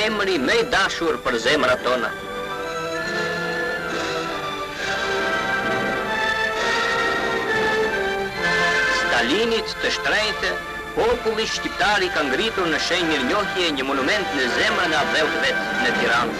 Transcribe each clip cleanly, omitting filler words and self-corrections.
emri më i dashur për zemrat tona. Stalinit të shtrenjtë, populli shqiptar i ka ngritur në shenjë mirënjohje një monument në zemrën e adheut vet në Tiranë.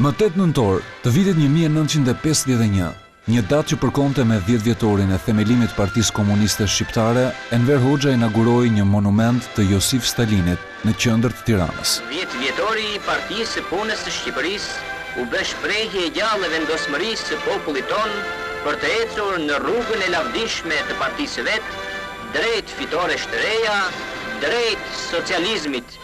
Më 8 nëntor të vitit 1951, një datë që përkonte me 10 vjetorin e themelimit të Partisë Komuniste Shqiptare, Enver Hoxha inauguroi një monument të Josif Stalinit në qendër të Tiranës. 10 vjetori i Partisë së Punës së Shqipërisë u bë shprehje e gjallë e vendosmërisë së popullit tonë për të ecur në rrugën e lavdishme të partisë vet, drejt fitoresh të reja, drejt socializmit.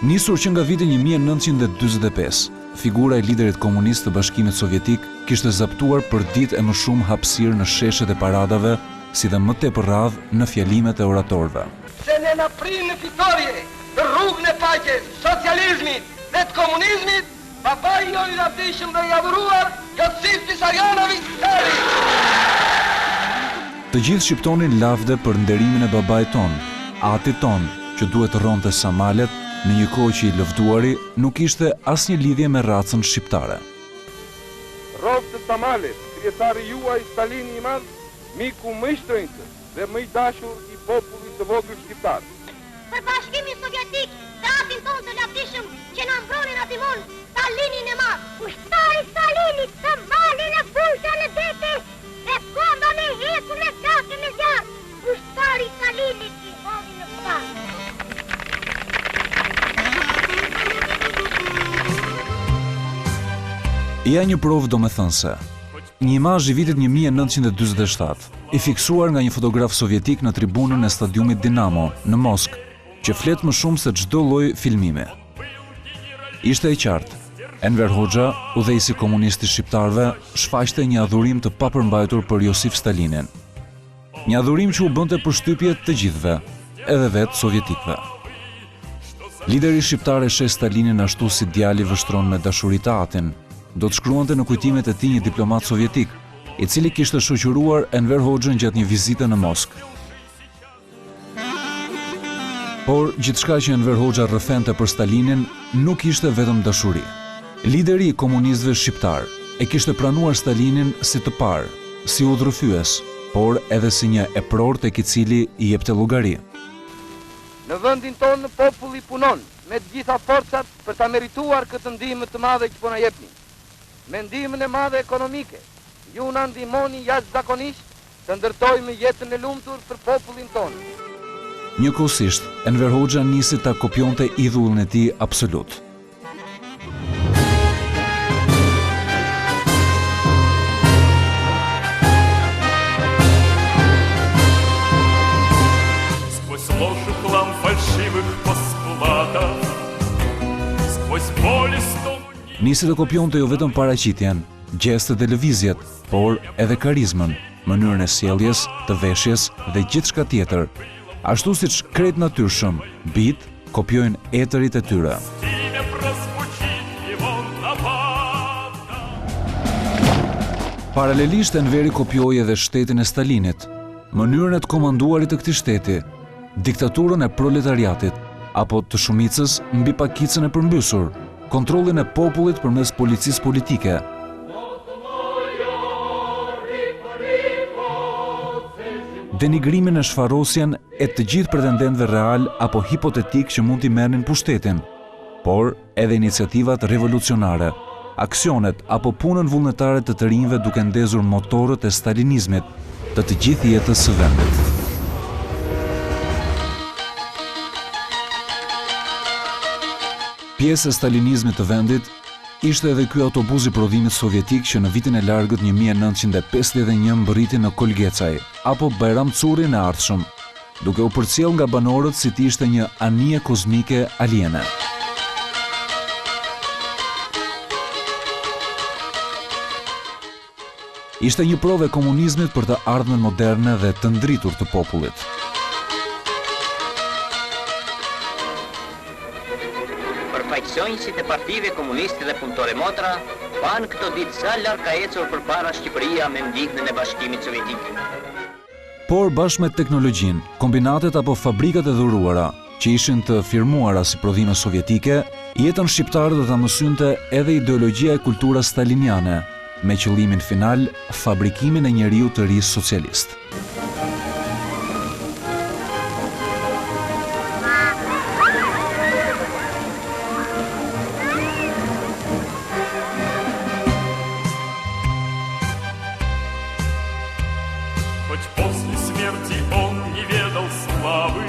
Nisur që nga viti 1945, figura e liderit komunist të Bashkimit Sovjetik kishte zaptuar për ditë e më shumë hapësirë në sheshet e paradave, si dhe më tepër radhë në fjalimet e oratorëve. Se ne na prinë në fitorje të rrugën e paqes, socializmit dhe të komunizmit, babai jo i lavdishëm dhe i adhuruar Josif Vissarionovich Stalin. Të gjithë shqiptonin lavde për nderimin e babait ton, atit ton, që duhet të rronte samalet në një kohë që i lëvduari nuk ishte asnjë lidhje me racën shqiptare. Rob të samalet, krijesari juaj Stalini i Madh, miku më i shtrenjtë dhe më i dashur i popullit të vogël shqiptar. Për Bashkimin Sovjetik dhe atin ton të lavdishëm që na mbronin atimon Stalinin e Madh. Ushtari Stalinit të malin e fushën e dete dhe konda me hetur me gake me zjarë. Ushtari Stalinit i vogël në fat. Ja një provë domethënëse. Një imazh i vitit 1947, i fiksuar nga një fotograf sovjetik në tribunën e stadiumit Dinamo në Moskë, që flet më shumë se çdo lloj filmimi. Ishte e qartë, Enver Hoxha, udhëheqësi komunist i shqiptarëve, shfaqte një adhurim të papërmbajtur për Josif Stalinin. Një adhurim që u bënte përshtypje të gjithëve, edhe vetë sovjetikëve. Lideri shqiptar e sheh Stalinin ashtu si djali vështron me dashuri të atin. Do të shkruante në kujtimet e tij një diplomat sovjetik, i cili kishte shoqëruar Enver Hoxhën gjatë një vizite në Moskë. Por gjithçka që Enver Hoxha rrëfente për Stalinin nuk ishte vetëm dashuri. Lideri i komunistëve shqiptar e kishte pranuar Stalinin si të parë, si udhërfyes, por edhe si një epror tek i cili i jepte llogari. Në vendin tonë populli punon me të gjitha forcat për ta merituar këtë ndihmë të madhe që po na jepni. Me ndihmën e madhe ekonomike, ju na ndihmoni jashtëzakonisht të ndërtojmë jetën e lumtur për popullin tonë. Njëkohësisht, Enver Hoxha nisi ta kopjonte idhullin e tij absolut. Сквозь ложь и хлам фальшивых постулатов, сквозь боль и стону. Nisi të kopjonte jo vetëm paraqitjen, gjestet dhe lëvizjet, por edhe karizmën, mënyrën e sjelljes, të veshjes dhe gjithçka tjetër, ashtu siç krejt natyrshëm, bijt kopjojnë etërit e tyre. Paralelisht Enveri kopjoi edhe shtetin e Stalinit, mënyrën e të komanduarit të këtij shteti, diktaturën e proletariatit, apo të shumicës mbi pakicën e përmbysur, kontrollin e popullit përmes policisë politike. Denigrimin e shfarosjen e të gjithë pretendentëve real apo hipotetik që mund t'i merrnin pushtetin, por edhe iniciativat revolucionare, aksionet apo punën vullnetare të rinjve duke ndezur motorët e stalinizmit të gjithë jetës së vendit. Pjesë e stalinizmit të vendit ishte edhe ky autobus i prodhimit sovjetik që në vitin e largët 1951 mbërriti në Kolgecaj, apo Bajram Currin e ardhshëm, duke u përcjell nga banorët si të ishte një anije kozmike aliene. Ishte një provë e komunizmit për të ardhmen moderne dhe të ndritur të popullit. Përfaqësonjësit e partive komuniste dhe punëtore motra panë këto ditë sa larg ka ecur përpara Shqipëria me ndihmën e Bashkimit Sovjetik. Por bashkë me teknologjinë, kombinatet apo fabrikat e dhuruara, që ishin të firmuara si prodhime sovjetike, jetën shqiptare do ta mësynte edhe ideologjia e kulturës staliniane, me qëllimin final fabrikimin e njeriu të ri socialist. Хоть после смерти он не ведал славы.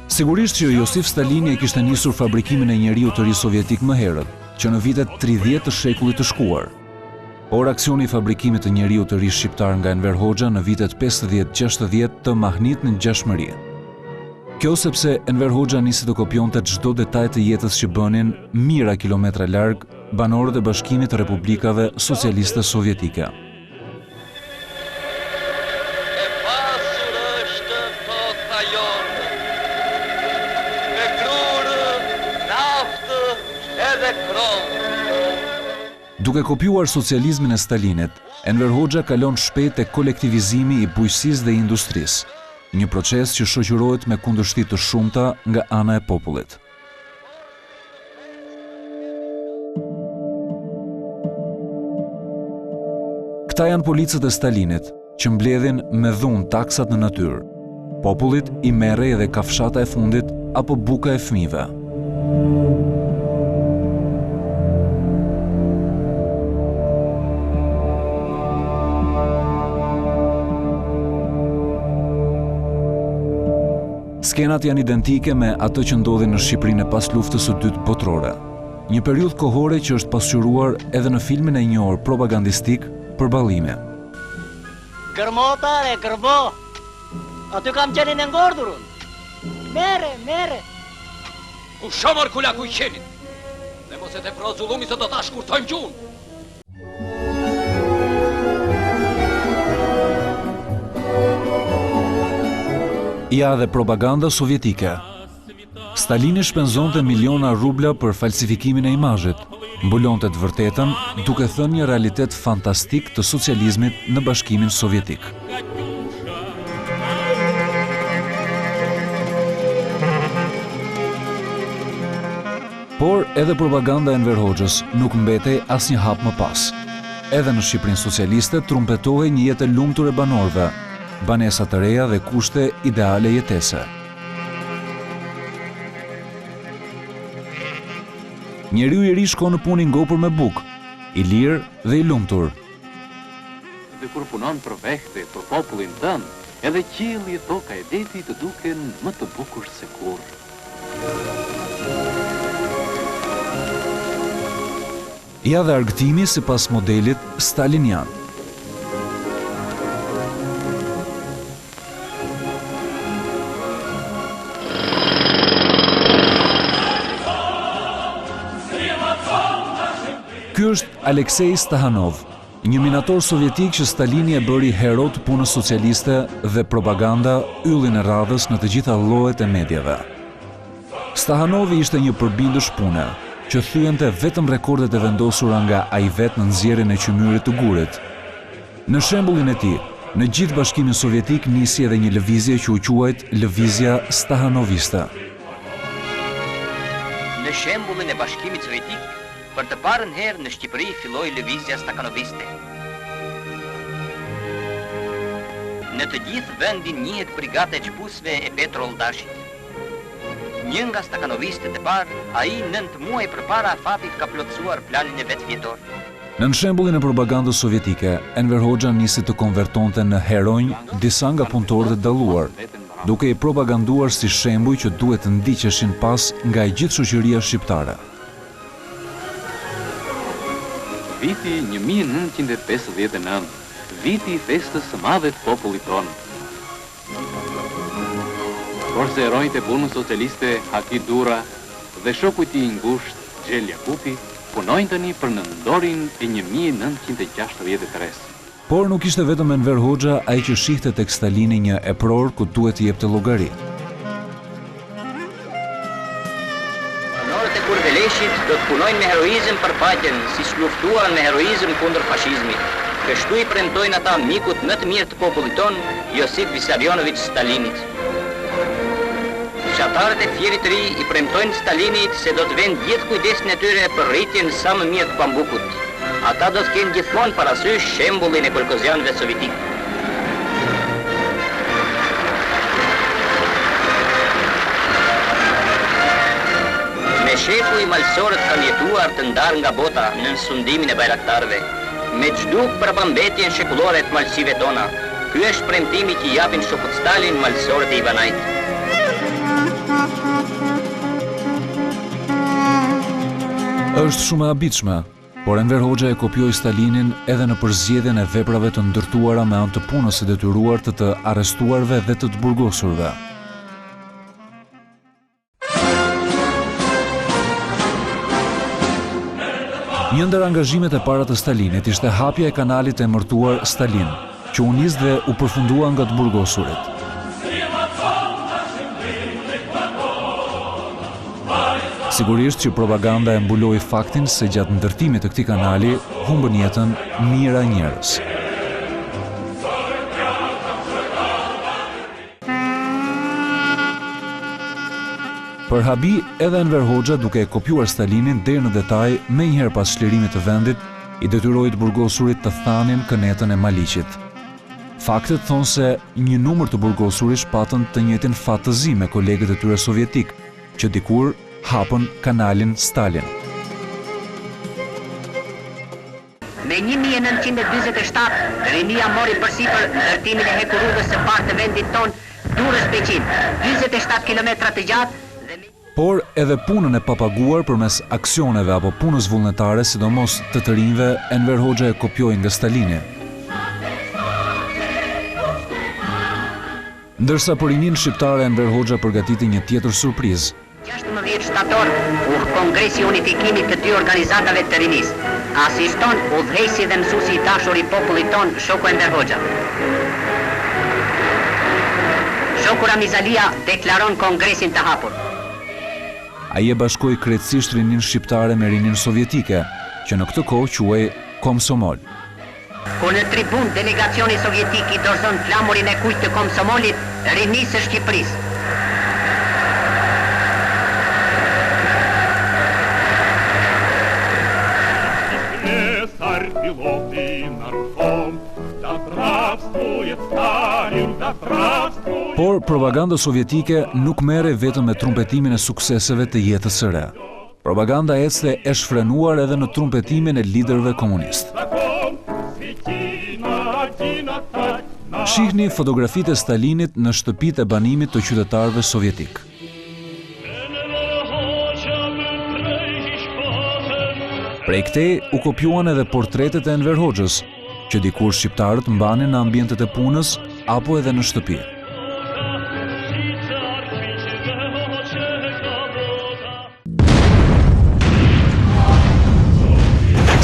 Sigurisht që Josif Stalini e kishte nisur fabrikimin e njeriu të ri sovjetik më herët, që në vitet 30 të shekullit të shkuar. Por aksioni i fabrikimit të njeriu të ri shqiptar nga Enver Hoxha në vitet 50-60 të mahnit në ngjashmëri. Kjo sepse Enver Hoxha nisi të kopjonte çdo detaj të jetës që bënin mijëra kilometra larg banorët e Bashkimit të Republikave Socialiste Sovjetike. Duke kopjuar socializmin e Stalinit, Enver Hoxha kalon shpejt te kolektivizimi i bujqësisë dhe industrisë, një proces që shoqërohet me kundërshti të shumta nga ana e popullit. Këta janë policët e Stalinit, që mbledhin me dhunë taksat në natyrë. Popullit i merrej edhe kafshata e fundit apo buka e fëmijëve. Skenat janë identike me ato që ndodhin në Shqipërinë e pas luftës së dytë botërore. Një periudhë kohore që është pasqyruar edhe në filmin e njohur propagandistik Përballimi. Gërmota e gërbo, aty kam qenin e ngordhur unë. Mere. Ku shamar kula ku i qenit, dhe mos e të pro zullumi se do ta shkurtojmë gjunë. Ja dhe propaganda sovjetike. Stalini shpenzonte miliona rubla për falsifikimin e imazhit, mbulonte të vërtetën duke thënë një realitet fantastik të socializmit në Bashkimin Sovjetik. Por edhe propaganda e Enver Hoxhës nuk mbetej asnjë hap më pas. Edhe në Shqipërinë socialiste trumpetohej një jetë e lumtur e banorëve, banesa të reja dhe kushte ideale jetese. Njeriu i ri shkon në punë i ngopur me bukë, i lirë dhe i lumtur. Dhe kur punon për vehte, për popullin tënd, edhe qielli, toka e deti të duken më të bukur se kur. Ja dhe argëtimi sipas modelit stalinian. Ky është Aleksej Stahanov, një minator sovjetik që Stalini e bëri hero të punës socialiste dhe propaganda yllin e radhës në të gjitha llojet e medjave. Stahanovi ishte një përbindësh pune, që thyente vetëm rekordet e vendosura nga ai vetë në nxjerrjen e qymyrit të gurit. Në shembullin e tij, në gjithë Bashkimin Sovjetik nisi edhe një lëvizje që u quajt Lëvizja Stahanoviste. Në shembullin e Bashkimit Sovjetik, për të parën herë në Shqipëri filloi lëvizja Stakhanoviste. Në të gjithë vendin njihet brigada e çpusve e Petroldashit. Një nga Stakhanovistët e parë, ai 9 muaj përpara afatit ka plotësuar planin e vet vjetor. Në shembullin e propagandës sovjetike, Enver Hoxha nisi të konvertonte në heronj disa nga punëtorët e dalluar, duke i propaganduar si shembuj që duhet të ndiqeshin pas nga e gjithë shoqëria shqiptare. Viti 1959, viti i festës së madhe të popullit tonë. Kurse heronjtë e punës socialiste Haki Dura dhe shoku i tij i ngushtë Xhel Jakupi punojnë tani për nëndorin e 1963-s. Por nuk ishte vetëm Enver Hoxha ai që shihte tek Stalini një epror ku duhet të jepte llogari. Banorët e Kurveleshit do të punojnë me heroizëm për paqen, siç luftuan me heroizëm kundër fashizmit. Kështu i premtojnë ata mikut më të mirë të popullit ton, Josip Vissarionovich Stalinit. Fshatarët e Fierit të Ri i premtojnë Stalinit se do të vënë gjithë kujdesin e tyre për rritjen sa më mirë të Pambukut. Ata do të kenë gjithmonë parasysh shembullin e kolkozianëve sovjetik. Me sheku i malsorët kanë jetuar të ndarë nga bota në sundimin e bajraktarëve. Me çduk për pambetjen shekullore të malësive tona. Ky është premtimi që japin shokut Stalin malsorët e Ivanajt. Është shumë e habitshme, por Enver Hoxha e kopjoi Stalinin edhe në përzgjedhjen e veprave të ndërtuara me anë të punës së detyruar të arrestuarve dhe të burgosurve. Një ndër angazhimet e para të Stalinit ishte hapja e kanalit e emërtuar Stalin, që u nis dhe u përfundua nga të burgosurit. Sigurisht që propaganda e mbuloi faktin se gjatë ndërtimit të këtij kanali humbën jetën mijëra njerëz. Për habi, edhe Enver Hoxha, duke e kopjuar Stalinin deri në detaj, menjëherë pas çlirimit të vendit, i detyroi të burgosurit të thanin kënetën e Maliqit. Faktet thonë se një numër të burgosurish patën të njëjtin fat të zi me kolegët e tyre sovjetik, që dikur hapën kanalin Stalin. Me 1947, rinia mori përsipër ndërtimin e hekurudhës së parë të vendit ton, Durrës Beqin, 27 kilometra të gjatë. Por edhe punën e papaguar përmes aksioneve apo punës vullnetare, sidomos të rinjve, Enver Hoxha e kopjoi nga Stalini. Ndërsa për rinin shqiptare, Enver Hoxha përgatiti një tjetër surprizë. 16 shtator u kongresi unifikimit të dy organizatave të rinis. Asiston udhëheqësi dhe mësuesi i dashur i popullit ton, shoku Enver Hoxha. Shoku Ramizalia deklaron kongresin të hapur. Ai e bashkoi krejtësisht rinin shqiptare me rinin sovjetike, që në këtë kohë quhej Komsomol. Kur në tribun delegacioni sovjetik i dorëzon flamurin e kujt të Komsomolit, rinisë së Shqipërisë. Por propaganda sovjetike nuk merre vetëm me trumpetimin e sukseseve të jetës së re. Propaganda ecte e shfrenuar edhe në trumpetimin e liderëve komunist. Shihni fotografitë e Stalinit në shtëpitë e banimit të qytetarëve sovjetik. Prej këtej u kopjuan edhe portretet e Enver Hoxhës, që dikur shqiptarët mbanin në ambientet e punës apo edhe në shtëpi.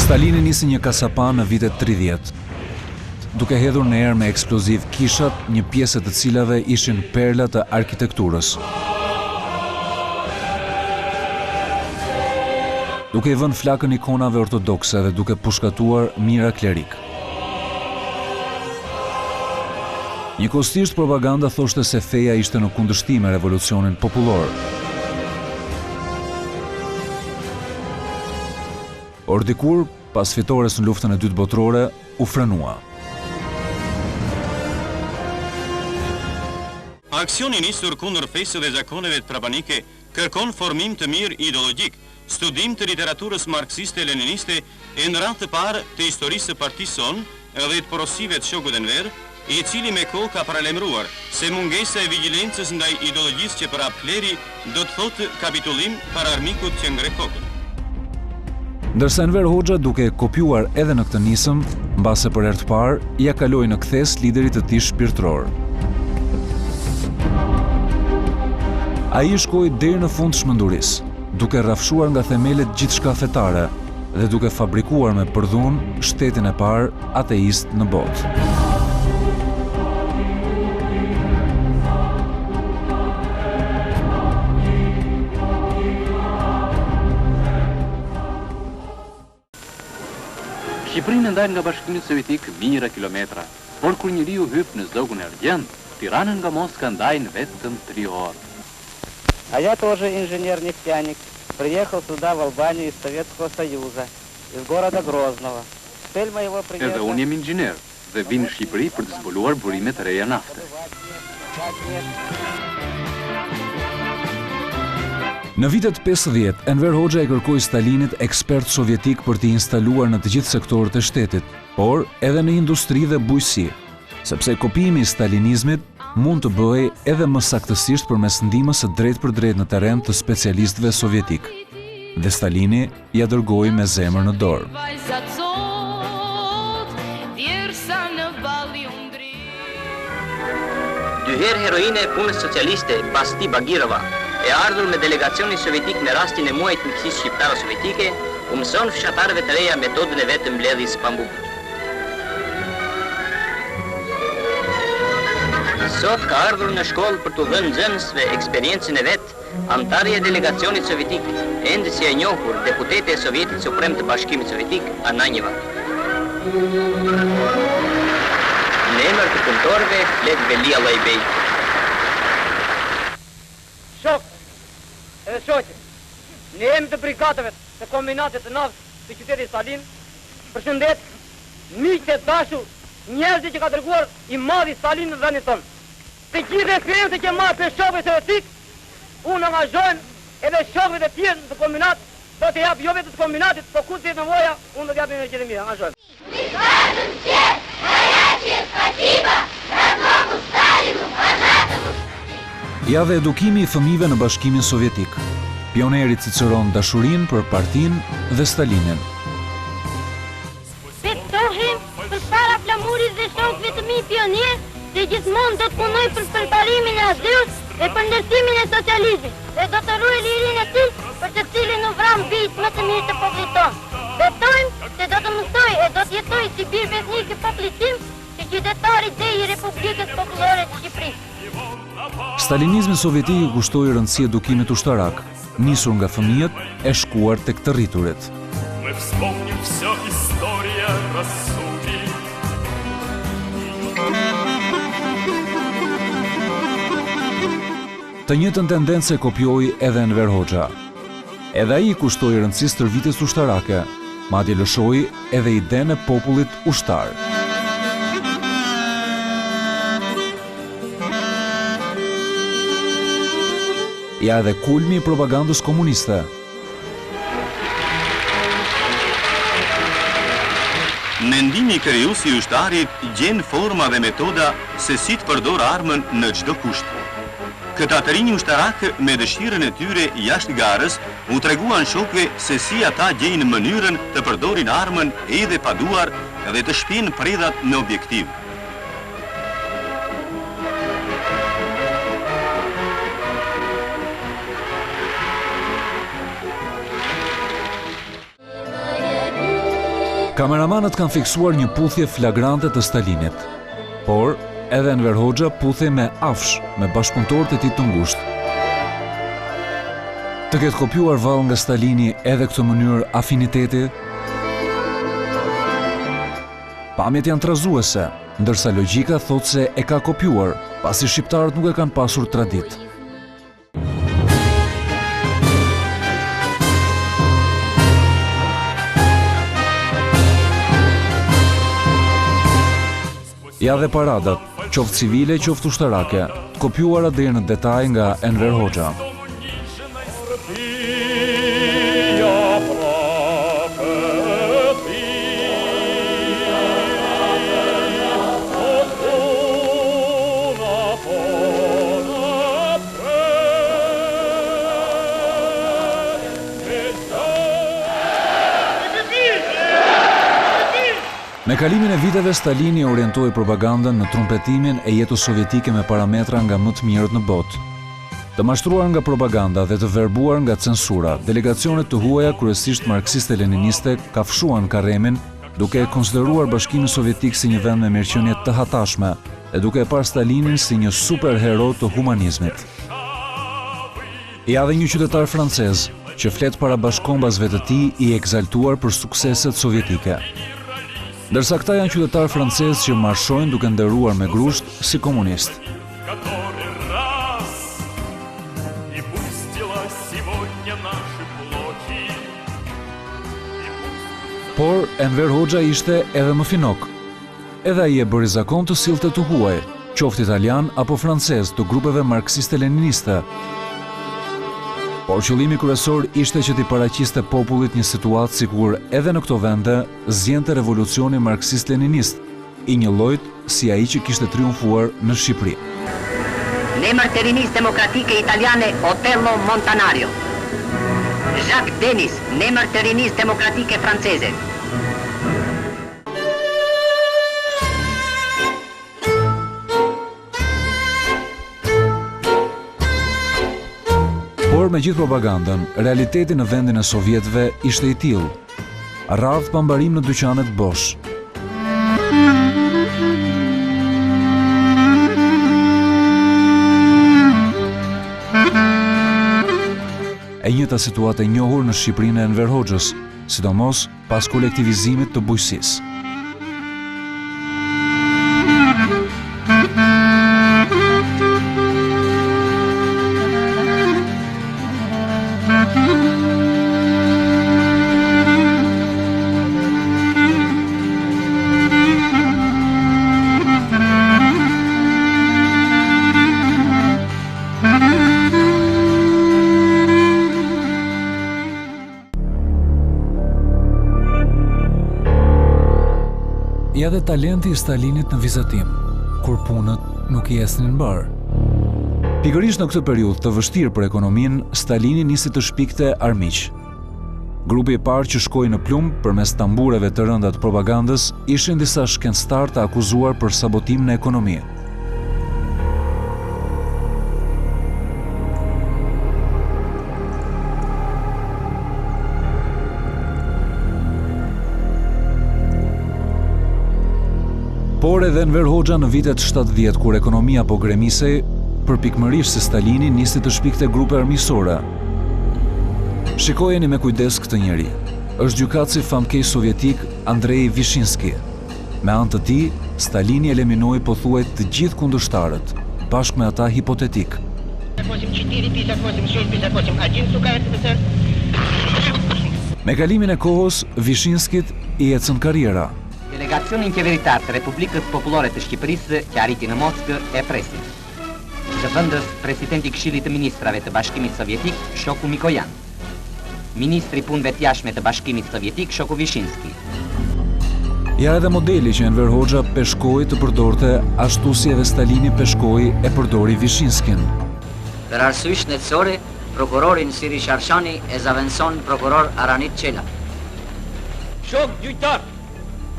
Stalini nisi një kasapan në vitet 30, duke hedhur në erë me eksploziv kishat, një pjesë të cilave ishin perla të arkitekturës. Duke i vënë flakën ikonave ortodokse dhe duke pushkatuar mira klerik. Njëkohësisht propaganda thoshte se feja ishte në kundërshtim me revolucionin popullor. Por dikur, pas fitores në luftën e dytë botërore, u frenua. Aksioni nisur kundër fesë dhe zakoneve trapanike kërkon formim të mirë ideologjik, studim të literaturës marksiste-leniniste e në radhë të parë të historisë së partisë son edhe të porosive të shokut Enver, i cili me kohë ka paralemruar se mungesa e vigjilencës ndaj ideologjisë që përhap kleri do të thotë kapitullim para armikut që ngre kokën. Ndërsa Enver Hoxha, duke kopjuar edhe në këtë nisëm, mbase për herë të parë, ja kaloi në kthes liderit të tij shpirtëror. Ai shkoi deri në fund shmëndurisë, duke rrafshuar nga themelet gjithçka fetare dhe duke fabrikuar me përdhun shtetin e parë ateist në botë. Shqipërinë ndal nga Bashkimi Sovjetik mijëra kilometra, por kur njeriu hyp në zogun e Argjend, Tiranën nga Moska ndajnë vetëm 3 orë. А я тоже инженер-нефтяник. Приехал сюда, в Албанию, из Советского Союза, из города Грозного. Цель моего приезда... Edhe unë jam inxhinier dhe vin në Shqipëri për të zbuluar burimet e reja nafte. Në vitet 50, Enver Hoxha e kërkoi Stalinit ekspert sovjetik për t'i instaluar në të gjithë sektorët e shtetit, por edhe në industri dhe bujqësi, sepse kopimi i stalinizmit mund të bëhej edhe më saktësisht përmes ndihmës së drejt për drejt në terren të specialistëve sovjetik. Dhe Stalini ja dërgoi me zemër në dorë. Dyherë heroine e punës socialiste, Basti Bagirova, e ardhur me delegacionin sovjetik në rastin e muajit miqësisë shqiptaro-sovjetike, u mëson fshatarëve të reja metodën e vet të mbledhjes së pambukut. Sot ka ardhur në shkollë për t'u dhënë nxënësve eksperiencën e vet, antarja e delegacionit sovjetik, ende si e njohur deputete e Sovjetit Suprem të Bashkimit Sovjetik, Ananjeva. Në emër të punëtorëve, flet Velia Llajbej. Shok, edhe shoqe, në emër të brigadave të kombinatit të naftës të qytetit Salin, përshëndet miqtë e dashur, njerëzit që ka dërguar i madhi Stalin në vendin tonë. Të gjithë eksperiencat që marr për shokëve sovjetik, unë angazhohem edhe shokëve të tjerë të kombinat, do të jap jo vetëm të kombinatit, por kur të jetë nevoja, unë do të jap në gjithë mirë, angazhohem. Ja dhe edukimi i fëmijëve në Bashkimin Sovjetik. Pioneri ciciron dashurinë për partinë dhe Stalinin. Betohem përpara flamurit dhe shokëve të mi pioner, dhe gjithmonë do të punoj për përparimin e ashtyrës dhe për ndërtimin e socializmit, dhe do të ruaj lirinë e tij për të cilin u vram bijt më të mirë të popullit tonë. Betojmë se do të mësoj e do të jetoj si bir besnik i popullit tim, si qytetari i Republikës Popullore të Shqipërisë. Stalinizmi sovjetik i kushtoi rëndësi edukimit ushtarak, nisur nga fëmijët e shkuar tek të rriturit. Мы вспомним все, история рассудит. Të njëjtën tendencë kopjoi edhe Enver Hoxha. Edhe ai kushtoi rëndësi stërvitjes ushtarake, madje lëshoi edhe idenë e popullit ushtar. Ja edhe kulmi i propagandës komuniste. Mendimi krijuesi i ushtarit gjen forma dhe metoda se si të përdor armën në çdo kusht. Këta të rinj ushtarak me dëshirën e tyre jashtë garës u treguan shokëve se si ata gjejnë mënyrën të përdorin armën edhe pa duar dhe të shpjejnë predhat në objektiv. Kameramanët kanë fiksuar një puthje flagrante të Stalinit, por edhe Enver Hoxha puthej me afsh me bashkëpunëtorët e tij të ngushtë. Të ketë kopjuar vallë nga Stalini edhe këtë mënyrë afiniteti, pamjet janë trazuese, ndërsa logjika thotë se e ka kopjuar, pasi shqiptarët nuk e kanë pasur traditë. Ja dhe paradat, qoftë civile, qoftë ushtarake, të kopjuara deri në detaj nga Enver Hoxha. Me kalimin e viteve, Stalini orientoi propagandën në trumpetimin e jetës sovjetike me parametra nga më të mirët në botë. Të mashtruar nga propaganda dhe të verbuar nga censura, delegacionet të huaja, kryesisht marksiste-leniniste, kafshuan Karremin, duke e konsideruar Bashkimin Sovjetik si një vend me mirëqenie të hatashme dhe duke e parë Stalinin si një superhero të humanizmit. Ja dhe një qytetar francez, që flet para bashkombasve të tij i egzaltuar për sukseset sovjetike. Ndërsa këta janë qytetarë francezë që marshojnë duke ndëruar me grusht si komunist. Por Enver Hoxha ishte edhe më finok. Edhe ai e bëri zakon të sillte të huaj, qoftë italian apo francez të grupeve marksiste-leniniste. Por qëllimi kryesor ishte që t'i paraqiste popullit një situatë sikur edhe në këto vende zgjente revolucioni marksist-leninist, i njëllojt si ai që kishte triumfuar në Shqipëri. Nemër të rinisë demokratike italiane Otello Montanario. Jacques Denis, nemër të rinisë demokratike franceze. Por me gjithë propagandën, realiteti në vendin e Sovjetëve ishte i tillë. Radh pambarim në dyqanet Bosch. E njëjta situatë e njohur në Shqipërinë e Enver Hoxhës, sidomos pas kolektivizimit të bujqësisë. Ja dhe talenti i Stalinit në vizatim, kur punët nuk i esnin mbar. Pikërisht në këtë periudhë të vështirë për ekonominë, Stalini nisi të shpikte armiq. Grupi i parë që shkoi në plumb përmes tambureve të rënda të propagandës ishin disa shkencëtar të akuzuar për sabotim në ekonomi. Por edhe Enver Hoxha në vitet 70 kur ekonomia po gremisej, përpikmërisht se Stalini nisi të shpikte grupe armiqësore. Shikojeni me kujdes këtë njeri. Është gjykatësi famkej sovjetik Andrei Vishinski. Me anë të tij, Stalini eliminoi pothuajt të gjithë kundërshtarët, bashkë me ata hipotetik. Me kalimin e kohës, Vishinskit i ecën karriera. Delegacionin qeveritar të Republikës Popullore të Shqipërisë që arriti në Moskë e presin. Zëvendës presidenti i Këshillit të Ministrave të Bashkimit Sovjetik, Shoku Mikojan. Ministri punëve të jashtme të Bashkimit Sovjetik, Shoku Vishinski. Ja edhe modeli që Enver Hoxha peshkoi të përdorte, ashtu si edhe Stalini peshkoi e përdori Vishinskin. Për arsye shëndetësore, prokurorin Siri Sharshani e zavenson prokuror Aranit Çela. Shok gjyqtar,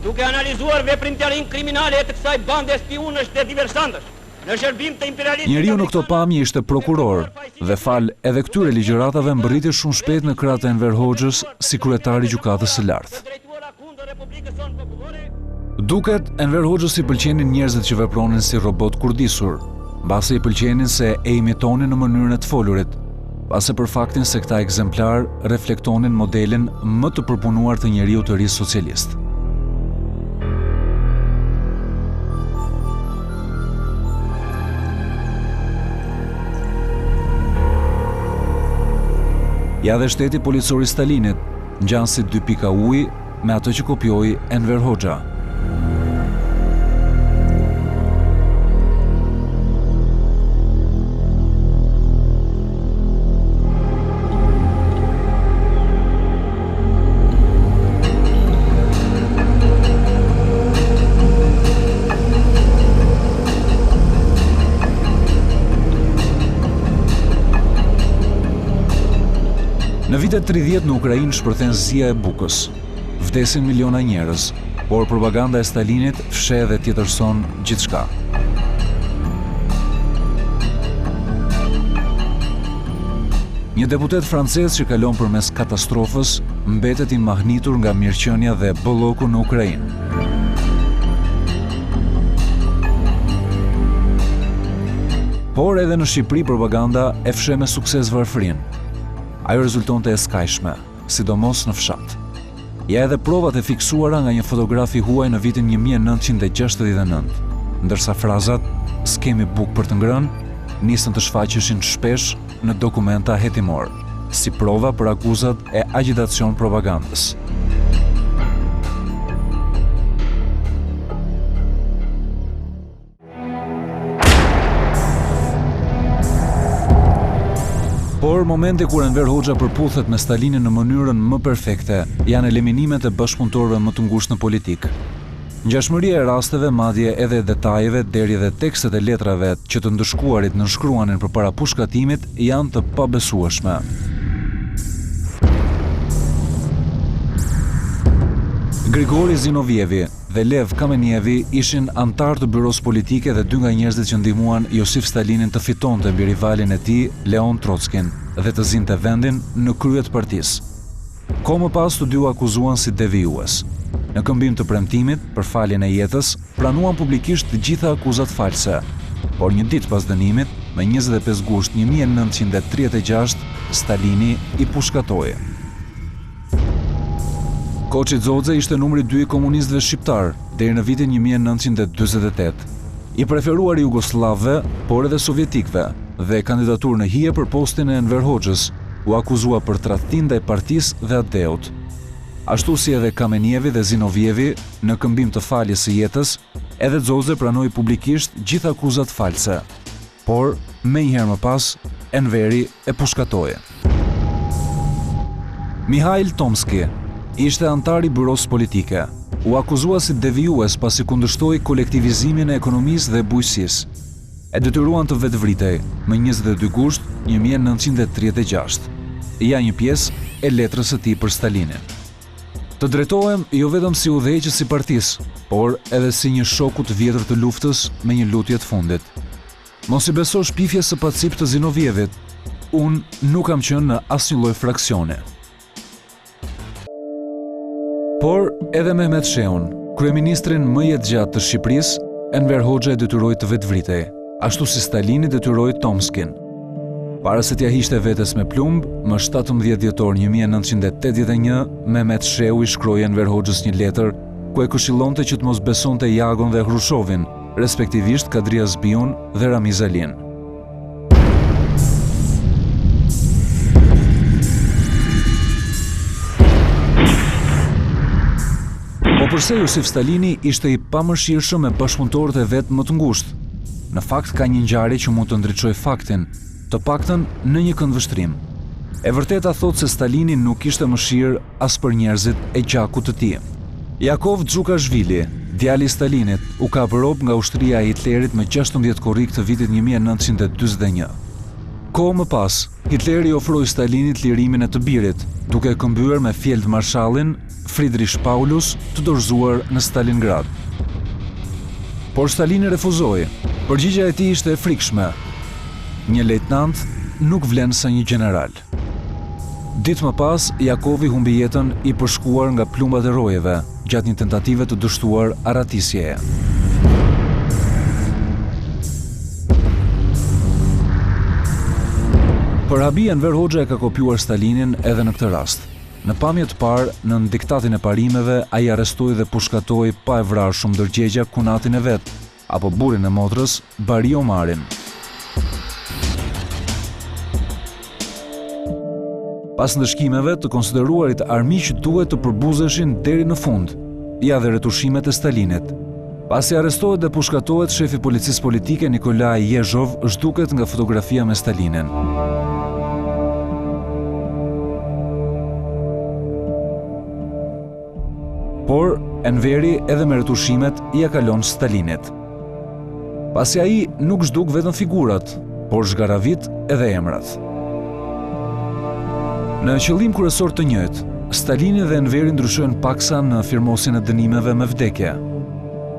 duke analizuar veprimtarinë kriminale të kësaj bande spionësh dhe diversantësh, në shërbim të imperialistit. Njeriu në këto pamje ishte prokuror dhe fal edhe këtyre ligjëratave mbërriti shumë shpejt në krahët e Enver Hoxhës si kryetari i gjykatës së lartë. Duket Enver Hoxhës i pëlqenin njerëzit që vepronin si robot kurdisur, mbase i pëlqenin se e imitonin në mënyrën e të folurit, pase për faktin se këta ekzemplar reflektonin modelin më të përpunuar të njeriu të ri socialist. Ja dhe shteti policor i Stalinit ngjan si dy pika uji me ato që kopjoi Enver Hoxha. Në vitet 30 në Ukrainë shpërthen zia e bukës. Vdesin miliona njerëz, por propaganda e Stalinit fsheh dhe tjetërson gjithçka. Një deputet francez që kalon përmes katastrofës mbetet i mahnitur nga mirëqenia dhe bolloku në Ukrainë. Por edhe në Shqipëri propaganda e fsheh me sukses varfërinë. Ajo rezultonte e skajshme, sidomos në fshat. Ja edhe provat e fiksuara nga një fotografi huaj në vitin 1969, ndërsa frazat "s'kemi bukë për të ngrënë" nisën të shfaqeshin shpesh në dokumenta hetimor, si prova për akuzat e agitacion propagandës. Por momente kur Enver Hoxha përputhet me Stalinin në mënyrën më perfekte janë eliminimet e bashkëpunëtorëve më të ngushtë në politikë. Ngjashmëria e rasteve, madje edhe detajeve deri dhe tekstet e letrave që të ndëshkuarit nënshkruanin përpara pushkatimit janë të pabesueshme. Grigori Zinovjevi dhe Lev Kamenievi ishin antar të byros politike dhe dy nga njerëzit që ndihmuan Josif Stalinin të fitonte mbi rivalin e tij, Leon Trotskin, dhe të zinte vendin në krye të partisë. Kohë më pas të dy u akuzuan si devijues. Në këmbim të premtimit për faljen e jetës, pranuan publikisht të gjitha akuzat false, por një ditë pas dënimit, me 25 gusht 1936, Stalini i pushkatoi. Koçi Xoxe ishte numri 2 i komunistëve shqiptar deri në vitin 1948, i preferuar i jugoslavëve, por edhe sovjetikëve, dhe kandidaturën në hije për postin e Enver Hoxhës u akuzua për tradhtim ndaj partisë dhe AD-ut. Ashtu si edhe Kamenievi dhe Zinovjevi, në këmbim të faljes së jetës, edhe Xoxe pranoi publikisht gjithë akuzat false. Por, me njëherë më pas, Enveri e pushkatoi. Mihail Tomski ishte antar i byros politike. U akuzua si devijues pasi kundërshtoi kolektivizimin e ekonomisë dhe bujqësisë. E detyruan të vetëvritej më 22 gusht 1936. Ja një pjesë e letrës së tij për Stalinin. Të drejtohem jo vetëm si udhëheqës i partisë, por edhe si një shoku të vjetër të luftës me një lutje të fundit. Mos i beso shpifjes së pacip të Zinovjevit. Unë nuk kam qenë në asnjë lloj fraksioni. Por edhe Mehmet Sheun, kryeministrin më jetëgjatë të Shqipërisë, Enver Hoxha e detyroi të vetëvritej, ashtu si Stalini detyroi Tomskin. Para se t'ja hiqte vetes me plumb, më 17 dhjetor 1981, Mehmet Sheu i shkroi Enver Hoxhës një letër ku e këshillonte që të mos besonte Jagon dhe Hrushovin, respektivisht Kadria Zbiun dhe Ramiz Alin. Po përse Josif Stalini ishte i pamëshirshëm me bashkëpunëtorët e vet më të ngushtë? Në fakt ka një ngjarje që mund të ndriçojë faktin, të paktën në një këndvështrim. E vërteta thotë se Stalini nuk ishte mëshirë as për njerëzit e gjakut të tij. Jakov Dzukashvili, djali i Stalinit, u kap rob nga ushtria e Hitlerit me 16 korrik të vitit 1941. Kohë më pas, Hitleri ofroi Stalinit lirimin e të birit, duke e këmbyer me fjeldmarshallin Friedrich Paulus të dorëzuar në Stalingrad. Por Stalini refuzoi. Përgjigjja e tij ishte e frikshme. Një lejtnant nuk vlen sa një general. Ditë më pas, Jakovi humbi jetën i përshkuar nga plumbat e rojeve, gjatë një tentative të dështuar aratisjeje. Për habi, Enver Hoxha e ka kopjuar Stalinin edhe në këtë rast. Në pamje të parë, në diktatin e parimeve, ai arrestoi dhe pushkatoi pa e vrarë shumë dërgjegja kunatin e vet, apo burrin e motrës, Bari Omarin. Pas ndëshkimeve, të konsideruarit armiq duhet të përbuzeshin deri në fund, ja dhe retushimet e Stalinit. Pasi arrestohet dhe pushkatohet, shefi policisë politike Nikolaj Jezhov zhduket nga fotografia me Stalinin. Por, Enveri edhe me retushimet ja kalon Stalinit. Pasi ai nuk zhduk vetëm figurat, por zgaravit edhe emrat. Në qëllim kryesor të njëjtë, Stalini dhe Enveri ndryshojnë paksa në firmosjen e dënimeve me vdekje.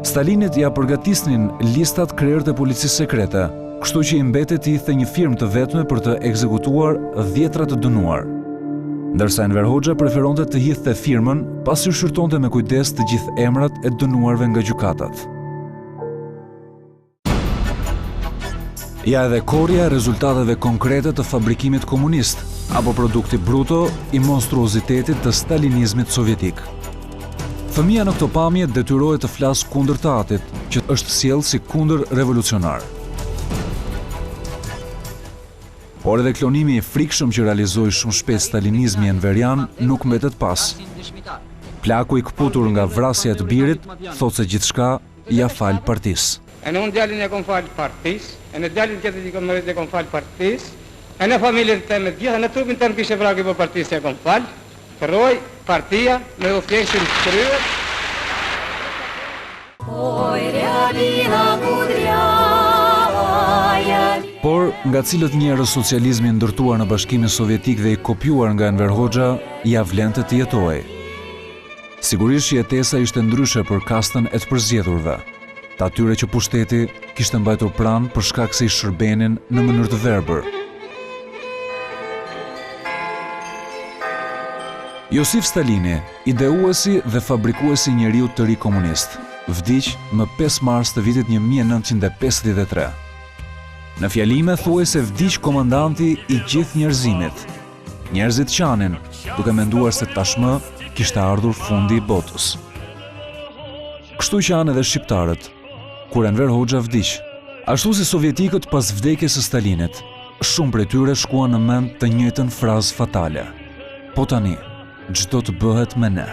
Stalinit ja përgatisnin listat krerët e policisë sekrete, kështu që i mbetet i the një firmë të vetme për të ekzekutuar dhjetra të dënuar. Ndërsa Enver Hoxha preferonte të hidhte firmën pasi shqyrtonte me kujdes të gjithë emrat e dënuarve nga gjykatat. Ja edhe korrja e rezultateve konkrete të fabrikimit komunist, apo produkti bruto i monstruozitetit të stalinizmit sovjetik. Fëmia në këto pamje detyrohet të flasë kundër të atit, që është sjellë si kundër revolucionar. Por edhe klonimi i frikshëm që realizoi shumë shpejt stalinizmi enverian nuk mbetet pas. Plaku i kputur nga vrasja e të birit thotë se gjithçka ja fal partisë. E në unë djalin e kom falë partisë, e në djalin tjetër i kom mërit e kom falë partisë, e në familjen të me gjitha, në trupin të në kishe vraki për partisë e kom falë, këroj partia me u fjesin kryet. Por, nga cilët njerëz socializmi ndërtuar në Bashkimin Sovjetik dhe i kopjuar nga Enver Hoxha, ja vlente të jetojë. Sigurisht jetesa ishte ndryshe për kastën e të përzgjedhurve, të atyre që pushteti kishte mbajtur pranë për shkak se i shërbenin në mënyrë të verbër. Josif Stalini, ideuesi dhe fabrikuesi i njeriut të ri komunist, vdiq më 5 mars të vitit 1953. Në fjalime thuaj se vdiq komandanti i gjithë njerëzimit. Njerëzit qanin, duke menduar se tashmë kishte ardhur fundi i botës. Kështu qanë edhe shqiptarët, kur Enver Hoxha vdiq. Ashtu si sovjetikët pas vdekjes së Stalinit, shumë prej tyre shkuan në mend të njëjtën frazë fatale. Po tani, çdo të bëhet me ne.